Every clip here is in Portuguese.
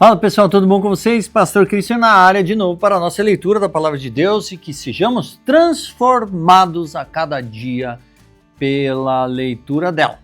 Fala pessoal, tudo bom com vocês? Pastor Cristian na área de novo para a nossa leitura da Palavra de Deus e que sejamos transformados a cada dia pela leitura dela.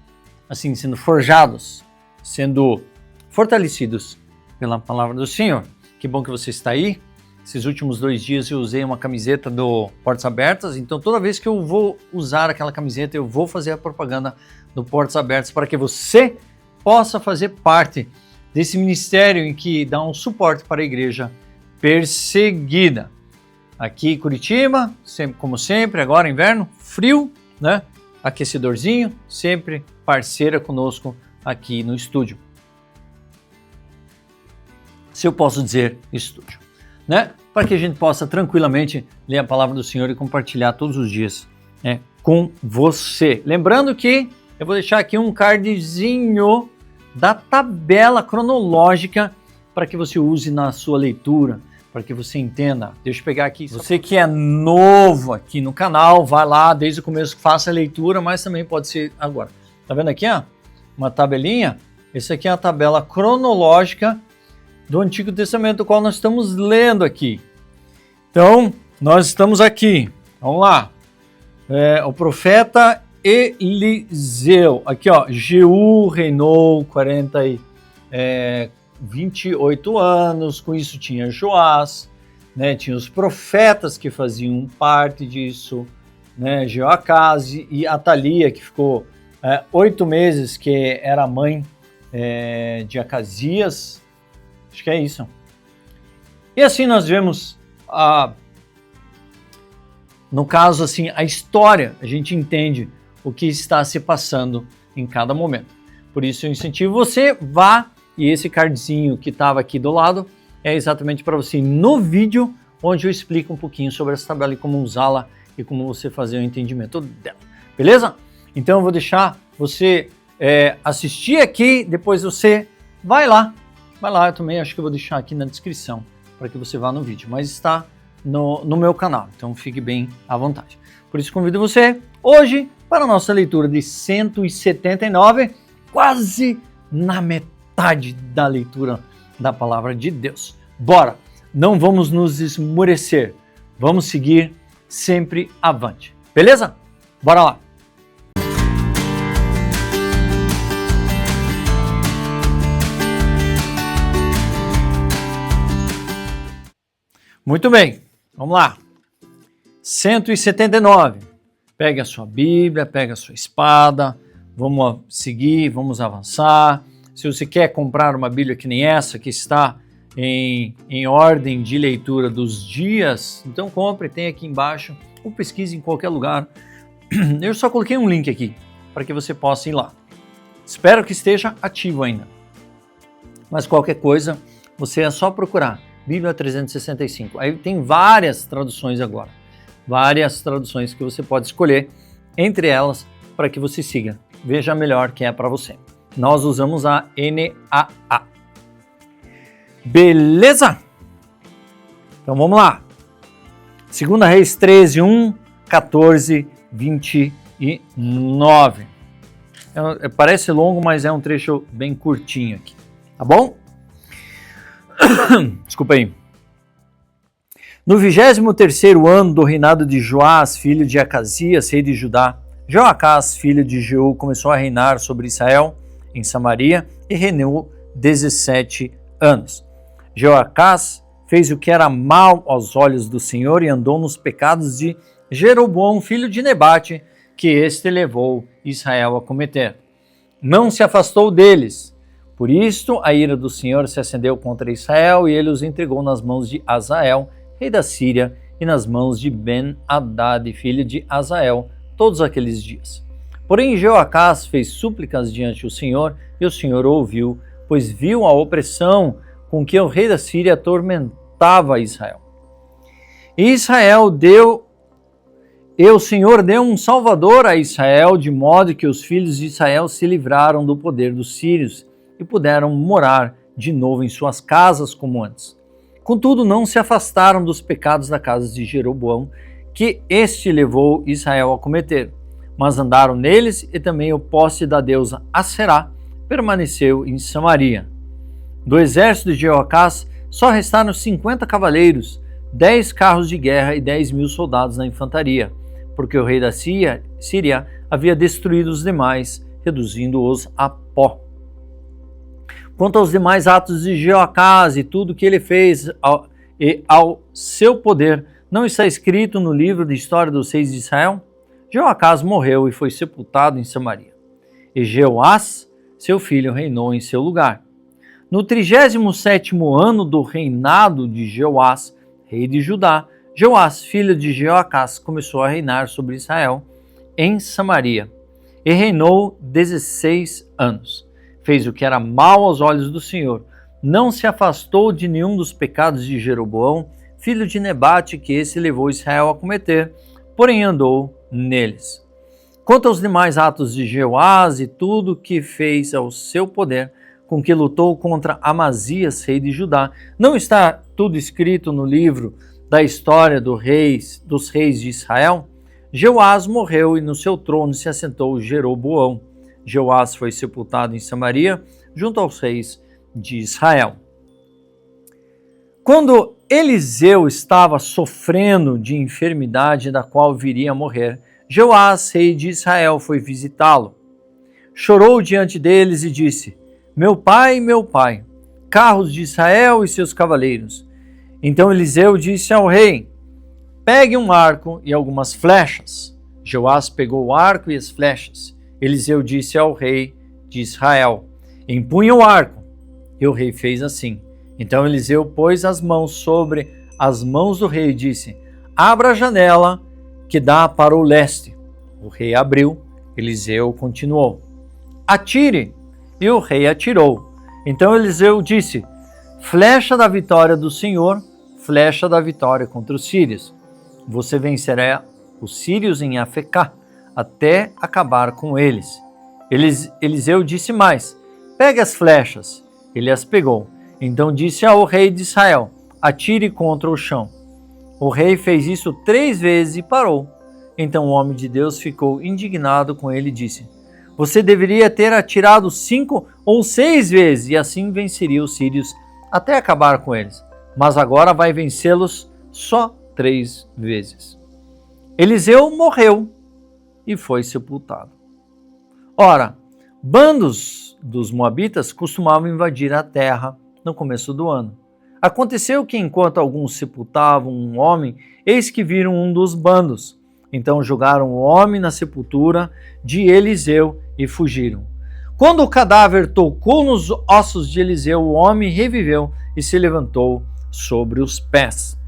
Assim, sendo forjados, sendo fortalecidos pela Palavra do Senhor. Que bom que você está aí. Esses últimos 2 dias eu usei uma camiseta do Portas Abertas, então toda vez que eu vou usar aquela camiseta, eu vou fazer a propaganda do Portas Abertas para que você possa fazer parte desse ministério em que dá um suporte para a igreja perseguida. Aqui em Curitiba, como sempre, agora inverno, frio, né? Aquecedorzinho, sempre parceira conosco aqui no estúdio. Se eu posso dizer estúdio, né? Para que a gente possa tranquilamente ler a palavra do Senhor e compartilhar todos os dias, né, com você. Lembrando que eu vou deixar aqui um cardzinho da tabela cronológica para que você use na sua leitura, para que você entenda. Deixa eu pegar aqui. Você que é novo aqui no canal, vai lá desde o começo, faça a leitura, mas também pode ser agora. Tá vendo aqui, ó? Uma tabelinha? Essa aqui é a tabela cronológica do Antigo Testamento, o qual nós estamos lendo aqui. Então, nós estamos aqui. Vamos lá. O profeta Eliseu, aqui ó, Jeú reinou 28 anos, com isso tinha Joás, né, tinha os profetas que faziam parte disso, né, Jeoacás e Atalia, que ficou 8 meses, que era a mãe de Acasias, acho que é isso. E assim nós vemos, no caso assim, a história, a gente entende o que está se passando em cada momento. Por isso eu incentivo você, vá, e esse cardzinho que estava aqui do lado é exatamente para você ir no vídeo, onde eu explico um pouquinho sobre essa tabela e como usá-la e como você fazer o entendimento dela. Beleza? Então eu vou deixar você assistir aqui, depois você vai lá, eu também acho que eu vou deixar aqui na descrição para que você vá no vídeo, mas está no meu canal, então fique bem à vontade. Por isso convido você hoje para a nossa leitura de 179, quase na metade da leitura da Palavra de Deus. Bora! Não vamos nos esmorecer, vamos seguir sempre avante, beleza? Bora lá! Muito bem, vamos lá. 179. Pegue a sua Bíblia, pegue a sua espada, vamos seguir, vamos avançar. Se você quer comprar uma Bíblia que nem essa, que está em ordem de leitura dos dias, então compre, tem aqui embaixo, ou pesquise em qualquer lugar. Eu só coloquei um link aqui, para que você possa ir lá. Espero que esteja ativo ainda. Mas qualquer coisa, você é só procurar Bíblia 365. Aí tem várias traduções agora. Várias traduções que você pode escolher, entre elas, para que você siga. Veja a melhor que é para você. Nós usamos a NAA. Beleza? Então vamos lá. 2 Reis 13, 1, 14, 29. Parece longo, mas é um trecho bem curtinho aqui. Tá bom? Desculpa aí. No 23º ano do reinado de Joás, filho de Acasias, rei de Judá, Jeoacás, filho de Jeú, começou a reinar sobre Israel, em Samaria, e reinou 17 anos. Jeoacás fez o que era mal aos olhos do Senhor e andou nos pecados de Jeroboão, filho de Nebate, que este levou Israel a cometer. Não se afastou deles. Por isto, a ira do Senhor se acendeu contra Israel e ele os entregou nas mãos de Azael, rei da Síria, e nas mãos de Ben-Hadad, filho de Azael, todos aqueles dias. Porém, Jeoacás fez súplicas diante do Senhor, e o Senhor ouviu, pois viu a opressão com que o rei da Síria atormentava Israel. E o Senhor deu um salvador a Israel, de modo que os filhos de Israel se livraram do poder dos sírios, e puderam morar de novo em suas casas como antes. Contudo, não se afastaram dos pecados da casa de Jeroboão, que este levou Israel a cometer, mas andaram neles, e também o poste da deusa Aserá permaneceu em Samaria. Do exército de Jeoacás só restaram 50 cavaleiros, 10 carros de guerra e 10.000 soldados na infantaria, porque o rei da Síria havia destruído os demais, reduzindo-os a pó. Quanto aos demais atos de Jeoacás e tudo que ele fez ao seu poder, não está escrito no livro de história dos reis de Israel? Jeoacás morreu e foi sepultado em Samaria. E Jeoás, seu filho, reinou em seu lugar. No 37º ano do reinado de Jeoás, rei de Judá, Jeoás, filho de Jeoacás, começou a reinar sobre Israel em Samaria e reinou 16 anos. Fez o que era mal aos olhos do Senhor. Não se afastou de nenhum dos pecados de Jeroboão, filho de Nebate, que esse levou Israel a cometer, porém andou neles. Quanto aos demais atos de Jeoás e tudo que fez ao seu poder, com que lutou contra Amazias, rei de Judá, não está tudo escrito no livro da história dos reis de Israel? Jeoás morreu e no seu trono se assentou Jeroboão. Jeoás foi sepultado em Samaria, junto aos reis de Israel. Quando Eliseu estava sofrendo de enfermidade da qual viria a morrer, Jeoás, rei de Israel, foi visitá-lo. Chorou diante deles e disse: meu pai, carros de Israel e seus cavaleiros. Então Eliseu disse ao rei: pegue um arco e algumas flechas. Jeoás pegou o arco e as flechas. Eliseu disse ao rei de Israel: empunha o arco. E o rei fez assim. Então Eliseu pôs as mãos sobre as mãos do rei e disse: abra a janela que dá para o leste. O rei abriu. Eliseu continuou: atire. E o rei atirou. Então Eliseu disse: flecha da vitória do Senhor, flecha da vitória contra os sírios. Você vencerá os sírios em Afecá, até acabar com eles. Eliseu disse mais: pegue as flechas. Ele as pegou. Então disse ao rei de Israel: atire contra o chão. O rei fez isso 3 vezes e parou. Então o homem de Deus ficou indignado com ele e disse: você deveria ter atirado 5 ou 6 vezes, e assim venceria os sírios até acabar com eles. Mas agora vai vencê-los só 3 vezes. Eliseu morreu e foi sepultado. Ora, bandos dos moabitas costumavam invadir a terra no começo do ano. Aconteceu que enquanto alguns sepultavam um homem, eis que viram um dos bandos. Então jogaram o homem na sepultura de Eliseu e fugiram. Quando o cadáver tocou nos ossos de Eliseu, o homem reviveu e se levantou sobre os pés.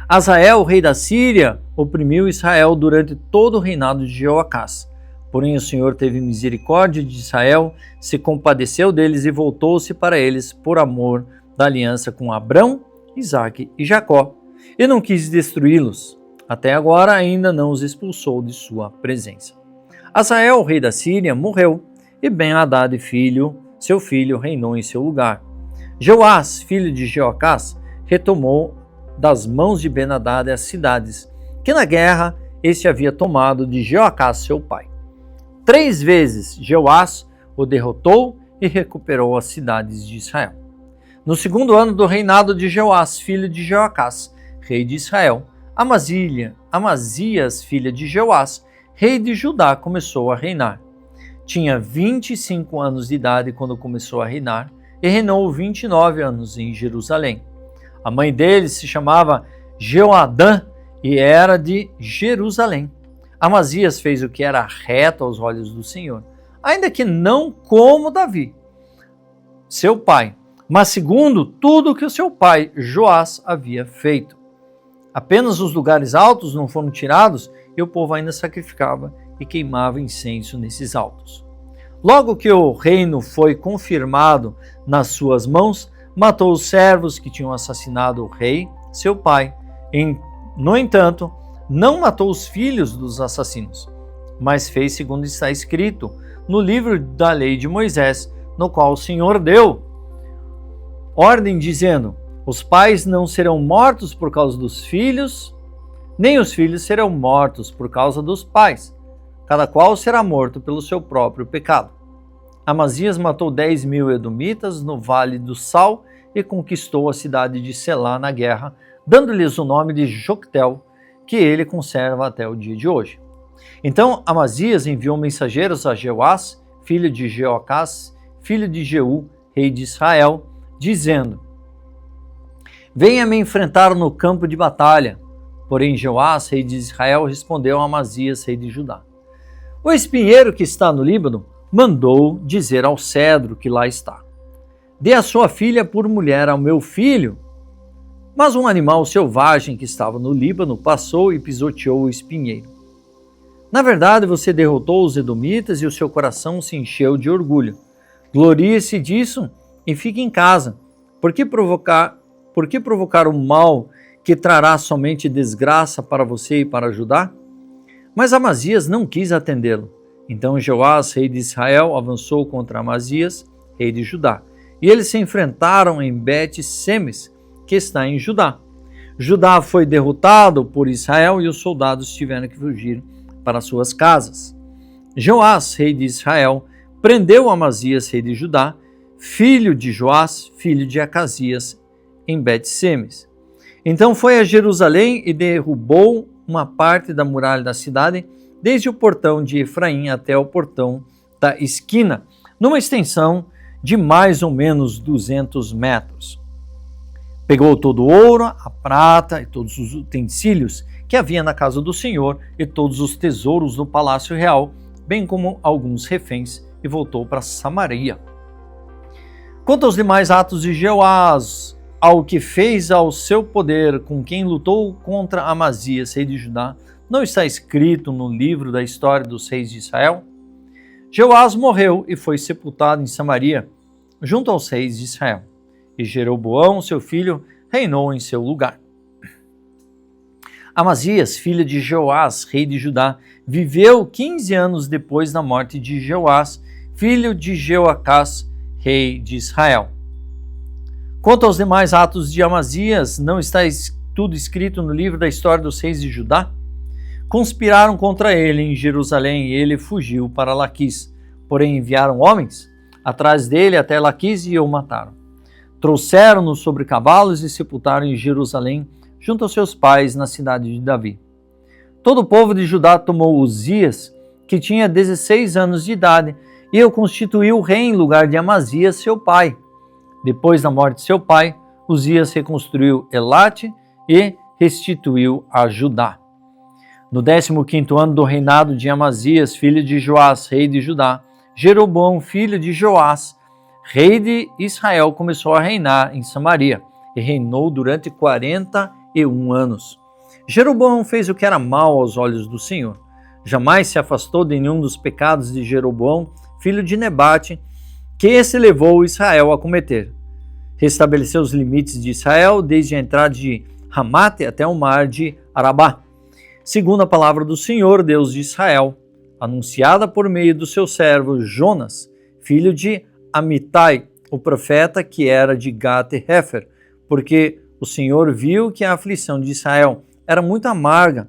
Azael, rei da Síria, oprimiu Israel durante todo o reinado de Jeoacás. Porém o Senhor teve misericórdia de Israel, se compadeceu deles e voltou-se para eles por amor da aliança com Abrão, Isaque e Jacó, e não quis destruí-los. Até agora ainda não os expulsou de sua presença. Azael, rei da Síria, morreu, e Ben-Hadad, seu filho, reinou em seu lugar. Joás, filho de Jeoacás, retomou das mãos de Ben-Hadad as cidades, que na guerra este havia tomado de Jeoacás, seu pai. 3 vezes Joás o derrotou e recuperou as cidades de Israel. No 2º ano do reinado de Joás, filho de Jeoacás, rei de Israel, Amazias, filha de Joás, rei de Judá, começou a reinar. Tinha 25 anos de idade quando começou a reinar e reinou 29 anos em Jerusalém. A mãe dele se chamava Jeoadã e era de Jerusalém. Amazias fez o que era reto aos olhos do Senhor, ainda que não como Davi, seu pai, mas segundo tudo que o seu pai Joás havia feito. Apenas os lugares altos não foram tirados e o povo ainda sacrificava e queimava incenso nesses altos. Logo que o reino foi confirmado nas suas mãos, matou os servos que tinham assassinado o rei, seu pai. No entanto, não matou os filhos dos assassinos, mas fez segundo está escrito no livro da lei de Moisés, no qual o Senhor deu ordem dizendo: os pais não serão mortos por causa dos filhos, nem os filhos serão mortos por causa dos pais. Cada qual será morto pelo seu próprio pecado. Amazias matou 10.000 edomitas no Vale do Sal e conquistou a cidade de Selá na guerra, dando-lhes o nome de Joctel, que ele conserva até o dia de hoje. Então Amazias enviou mensageiros a Jeoás, filho de Jeoacás, filho de Jeú, rei de Israel, dizendo: venha me enfrentar no campo de batalha. Porém Jeoás, rei de Israel, respondeu a Amazias, rei de Judá: o espinheiro que está no Líbano mandou dizer ao cedro que lá está: dê a sua filha por mulher ao meu filho. Mas um animal selvagem que estava no Líbano passou e pisoteou o espinheiro. Na verdade, você derrotou os edomitas e o seu coração se encheu de orgulho. Glorie-se disso e fique em casa. Por que provocar o mal que trará somente desgraça para você e para Judá? Mas Amazias não quis atendê-lo. Então Jeoás, rei de Israel, avançou contra Amazias, rei de Judá. E eles se enfrentaram em Bet-Semes, que está em Judá. Judá foi derrotado por Israel e os soldados tiveram que fugir para suas casas. Joás, rei de Israel, prendeu Amazias, rei de Judá, filho de Joás, filho de Acasias, em Bet-Semes. Então foi a Jerusalém e derrubou uma parte da muralha da cidade, desde o portão de Efraim até o portão da esquina, numa extensão de mais ou menos 200 metros. Pegou todo o ouro, a prata e todos os utensílios que havia na casa do Senhor e todos os tesouros do palácio real, bem como alguns reféns, e voltou para Samaria. Quanto aos demais atos de Jeoás, ao que fez ao seu poder com quem lutou contra Amazias, rei de Judá, não está escrito no livro da história dos reis de Israel? Jeoás morreu e foi sepultado em Samaria, junto aos reis de Israel. E Jeroboão, seu filho, reinou em seu lugar. Amazias, filho de Jeoás, rei de Judá, viveu 15 anos depois da morte de Jeoás, filho de Jeoacás, rei de Israel. Quanto aos demais atos de Amazias, não está tudo escrito no livro da história dos reis de Judá? Conspiraram contra ele em Jerusalém e ele fugiu para Laquis. Porém enviaram homens atrás dele até Laquis e o mataram. Trouxeram-no sobre cavalos e sepultaram em Jerusalém, junto aos seus pais, na cidade de Davi. Todo o povo de Judá tomou Uzias, que tinha 16 anos de idade, e o constituiu rei em lugar de Amazias, seu pai. Depois da morte de seu pai, Uzias reconstruiu Elate e restituiu a Judá. No 15º ano do reinado de Amazias, filho de Joás, rei de Judá, Jeroboão, filho de Joás, rei de Israel, começou a reinar em Samaria e reinou durante 41 anos. Jeroboão fez o que era mal aos olhos do Senhor. Jamais se afastou de nenhum dos pecados de Jeroboão, filho de Nebate, que esse levou Israel a cometer. Restabeleceu os limites de Israel desde a entrada de Ramate até o mar de Arabá, segundo a palavra do Senhor, Deus de Israel, anunciada por meio do seu servo Jonas, filho de Amitai, o profeta que era de Gat-Hefer, porque o Senhor viu que a aflição de Israel era muito amarga,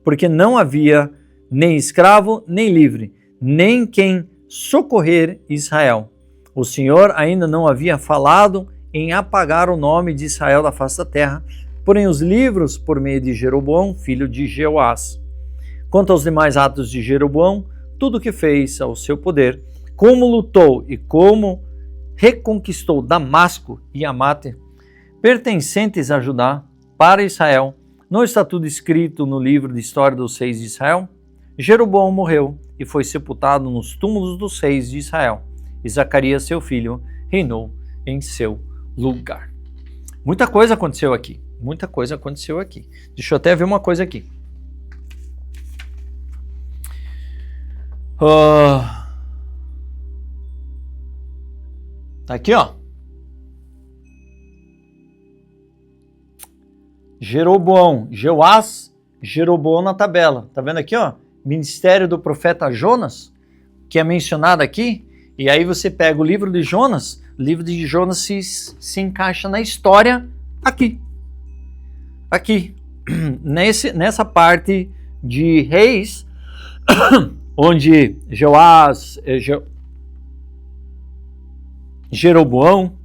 porque não havia nem escravo nem livre, nem quem socorrer Israel. O Senhor ainda não havia falado em apagar o nome de Israel da face da terra, porém os livros por meio de Jeroboão, filho de Jeoás. Quanto aos demais atos de Jeroboão, tudo o que fez ao seu poder, como lutou e como reconquistou Damasco e Amate, pertencentes a Judá, para Israel, não está tudo escrito no livro de história dos reis de Israel? Jeroboão morreu e foi sepultado nos túmulos dos reis de Israel, e Zacarias, seu filho, reinou em seu lugar. Muita coisa aconteceu aqui, muita coisa aconteceu aqui. Deixa eu até ver uma coisa aqui. Tá aqui, ó. Jeroboão, Jeoás, Jeroboão na tabela. Tá vendo aqui, ó? Ministério do profeta Jonas, que é mencionado aqui. E aí você pega o livro de Jonas se encaixa na história aqui. Aqui. Nessa parte de reis, onde Joás... Jeroboão,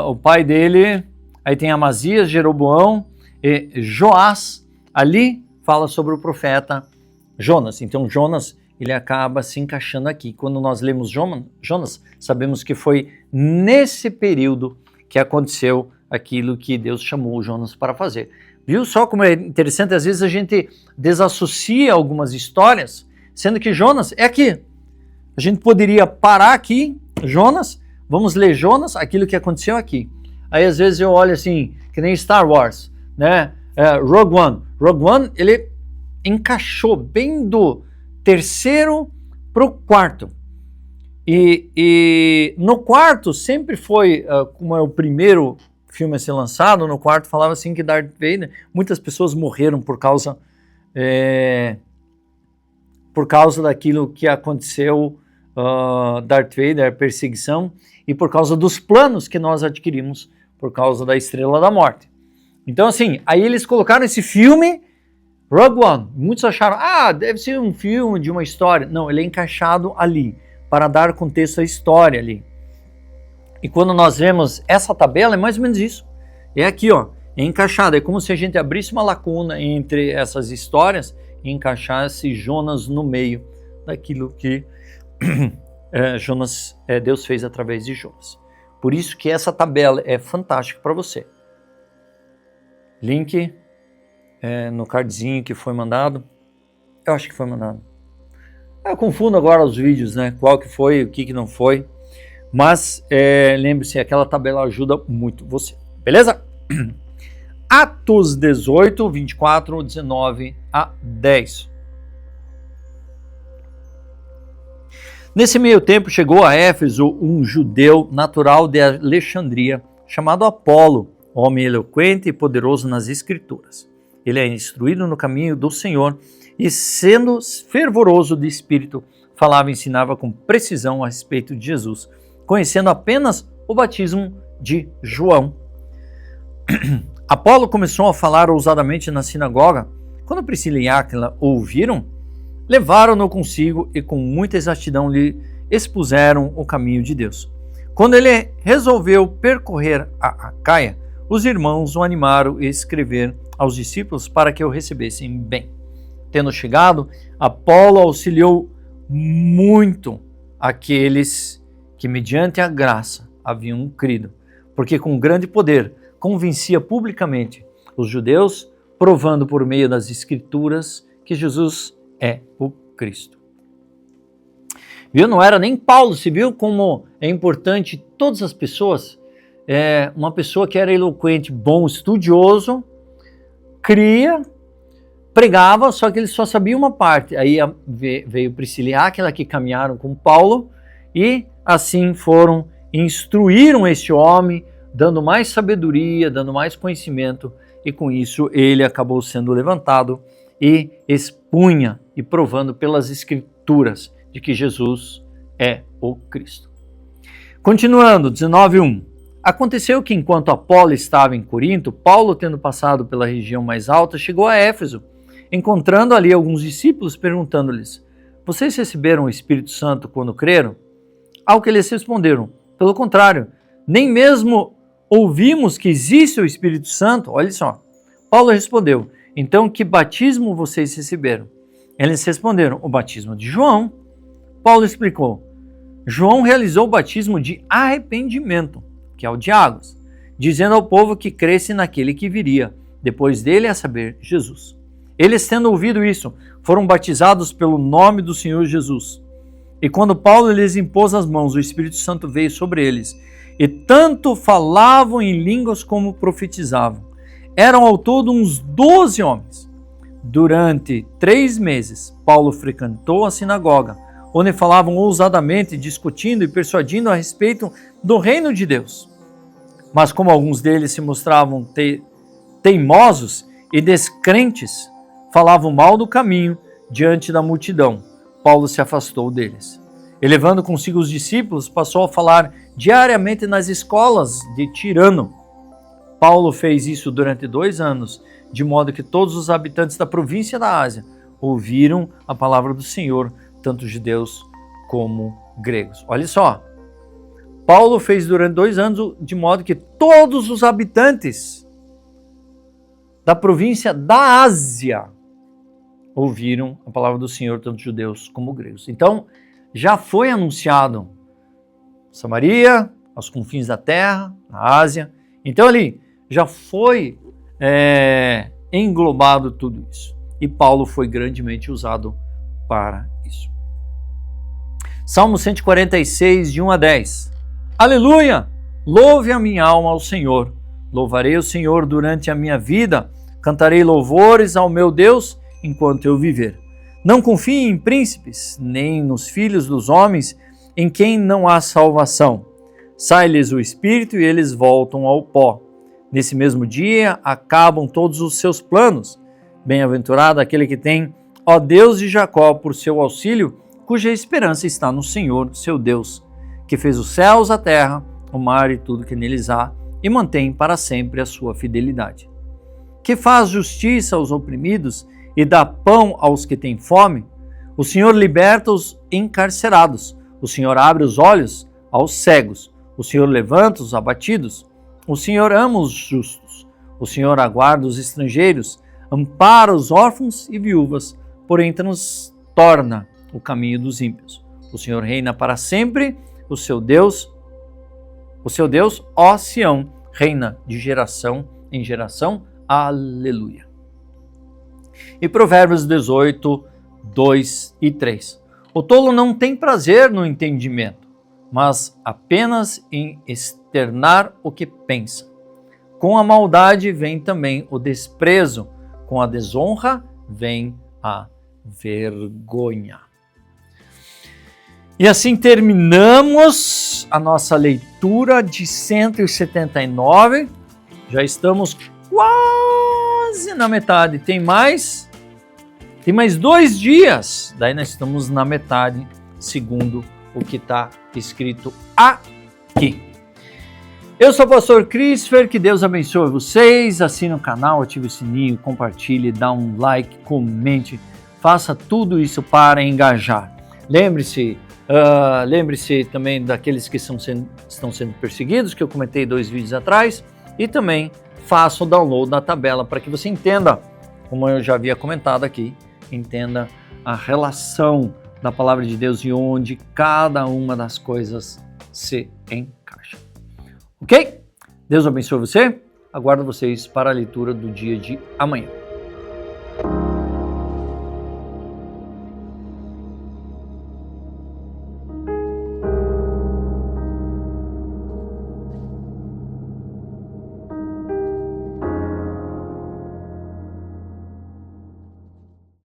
o pai dele, aí tem Amazias, Jeroboão e Joás. Ali fala sobre o profeta Jonas. Então Jonas, ele acaba se encaixando aqui. Quando nós lemos Jonas, sabemos que foi nesse período que aconteceu aquilo que Deus chamou Jonas para fazer. Viu só como é interessante? Às vezes a gente desassocia algumas histórias, sendo que Jonas é aqui. A gente poderia parar aqui, Jonas, vamos ler Jonas, aquilo que aconteceu aqui. Aí às vezes eu olho assim, que nem Star Wars, né? Rogue One. Rogue One, ele encaixou bem do terceiro para o quarto. E no quarto sempre foi, como é o primeiro filme a ser lançado, no quarto falava assim que Darth Vader, muitas pessoas morreram por causa daquilo que aconteceu, Darth Vader, a perseguição, e por causa dos planos que nós adquirimos por causa da Estrela da Morte. Então assim, aí eles colocaram esse filme, Rogue One, muitos acharam, deve ser um filme de uma história. Não, ele é encaixado ali, para dar contexto à história ali. E quando nós vemos essa tabela, é mais ou menos isso. É aqui, ó, é encaixado. É como se a gente abrisse uma lacuna entre essas histórias e encaixasse Jonas no meio daquilo que Deus fez através de Jonas. Por isso que essa tabela é fantástica para você. Link no cardzinho que foi mandado. Eu acho que foi mandado. Eu confundo agora os vídeos, né? Qual que foi, o que não foi. Mas lembre-se, aquela tabela ajuda muito você. Beleza? Atos 18, 24, 19 a 10. Nesse meio tempo chegou a Éfeso um judeu natural de Alexandria, chamado Apolo, homem eloquente e poderoso nas escrituras. Ele é instruído no caminho do Senhor e, sendo fervoroso de espírito, falava e ensinava com precisão a respeito de Jesus, conhecendo apenas o batismo de João. Apolo começou a falar ousadamente na sinagoga. Quando Priscila e Áquila ouviram, levaram-no consigo e com muita exatidão lhe expuseram o caminho de Deus. Quando ele resolveu percorrer a Acaia, os irmãos o animaram a escrever aos discípulos para que o recebessem bem. Tendo chegado, Apolo auxiliou muito aqueles que, mediante a graça, haviam crido, porque com grande poder convencia publicamente os judeus, provando por meio das Escrituras que Jesus é o Cristo. Viu? Não era nem Paulo, se viu como é importante todas as pessoas, uma pessoa que era eloquente, bom, estudioso, cria, pregava, só que ele só sabia uma parte. Aí veio Priscila e Áquila, que caminharam com Paulo e assim instruíram este homem, dando mais sabedoria, dando mais conhecimento, e com isso ele acabou sendo levantado e expunha e provando pelas Escrituras de que Jesus é o Cristo. Continuando, 19:1. Aconteceu que enquanto Apolo estava em Corinto, Paulo, tendo passado pela região mais alta, chegou a Éfeso, encontrando ali alguns discípulos, perguntando-lhes: vocês receberam o Espírito Santo quando creram? Ao que eles responderam: pelo contrário, nem mesmo ouvimos que existe o Espírito Santo. Olha só. Paulo respondeu: então que batismo vocês receberam? Eles responderam: o batismo de João. Paulo explicou: João realizou o batismo de arrependimento, que é o de águas, dizendo ao povo que cresce naquele que viria, depois dele, a saber, Jesus. Eles, tendo ouvido isso, foram batizados pelo nome do Senhor Jesus. E quando Paulo lhes impôs as mãos, o Espírito Santo veio sobre eles, e tanto falavam em línguas como profetizavam. Eram ao todo uns 12 homens. Durante 3 meses, Paulo frequentou a sinagoga, onde falavam ousadamente, discutindo e persuadindo a respeito do reino de Deus. Mas como alguns deles se mostravam teimosos e descrentes, falavam mal do caminho diante da multidão, Paulo se afastou deles. E levando consigo os discípulos, passou a falar diariamente nas escolas de Tirano. Paulo fez isso durante 2 anos, de modo que todos os habitantes da província da Ásia ouviram a palavra do Senhor, tanto judeus como gregos. Olha só, Paulo fez durante 2 anos, de modo que todos os habitantes da província da Ásia ouviram a palavra do Senhor, tanto judeus como gregos. Então, já foi anunciado Samaria, aos confins da terra, na Ásia. Então, ali já foi englobado tudo isso. E Paulo foi grandemente usado para isso. Salmo 146, de 1 a 10. Aleluia! Louve a minha alma ao Senhor. Louvarei o Senhor durante a minha vida. Cantarei louvores ao meu Deus enquanto eu viver. Não confie em príncipes, nem nos filhos dos homens, em quem não há salvação. Sai-lhes o espírito e eles voltam ao pó. Nesse mesmo dia acabam todos os seus planos. Bem-aventurado aquele que tem, ó Deus de Jacó, por seu auxílio, cuja esperança está no Senhor, seu Deus, que fez os céus, a terra, o mar e tudo que neles há, e mantém para sempre a sua fidelidade. Que faz justiça aos oprimidos e dá pão aos que têm fome. O Senhor liberta os encarcerados. O Senhor abre os olhos aos cegos. O Senhor levanta os abatidos. O Senhor ama os justos. O Senhor aguarda os estrangeiros, ampara os órfãos e viúvas, porém transtorna o caminho dos ímpios. O Senhor reina para sempre. O seu Deus, ó Sião, reina de geração em geração. Aleluia. E Provérbios 18, 2 e 3. O tolo não tem prazer no entendimento, mas apenas em externar o que pensa. Com a maldade vem também o desprezo, com a desonra vem a vergonha. E assim terminamos a nossa leitura de 179. Já estamos quase na metade. Tem mais 2 dias. Daí nós estamos na metade, segundo o que está escrito aqui. Eu sou o pastor Christopher, que Deus abençoe vocês. Assine o canal, ative o sininho, compartilhe, dá um like, comente. Faça tudo isso para engajar. Lembre-se também daqueles que estão sendo perseguidos, que eu comentei 2 vídeos atrás, e também faça o download da tabela para que você entenda, como eu já havia comentado aqui, entenda a relação da palavra de Deus e onde cada uma das coisas se encaixa. Ok? Deus abençoe você. Aguardo vocês para a leitura do dia de amanhã.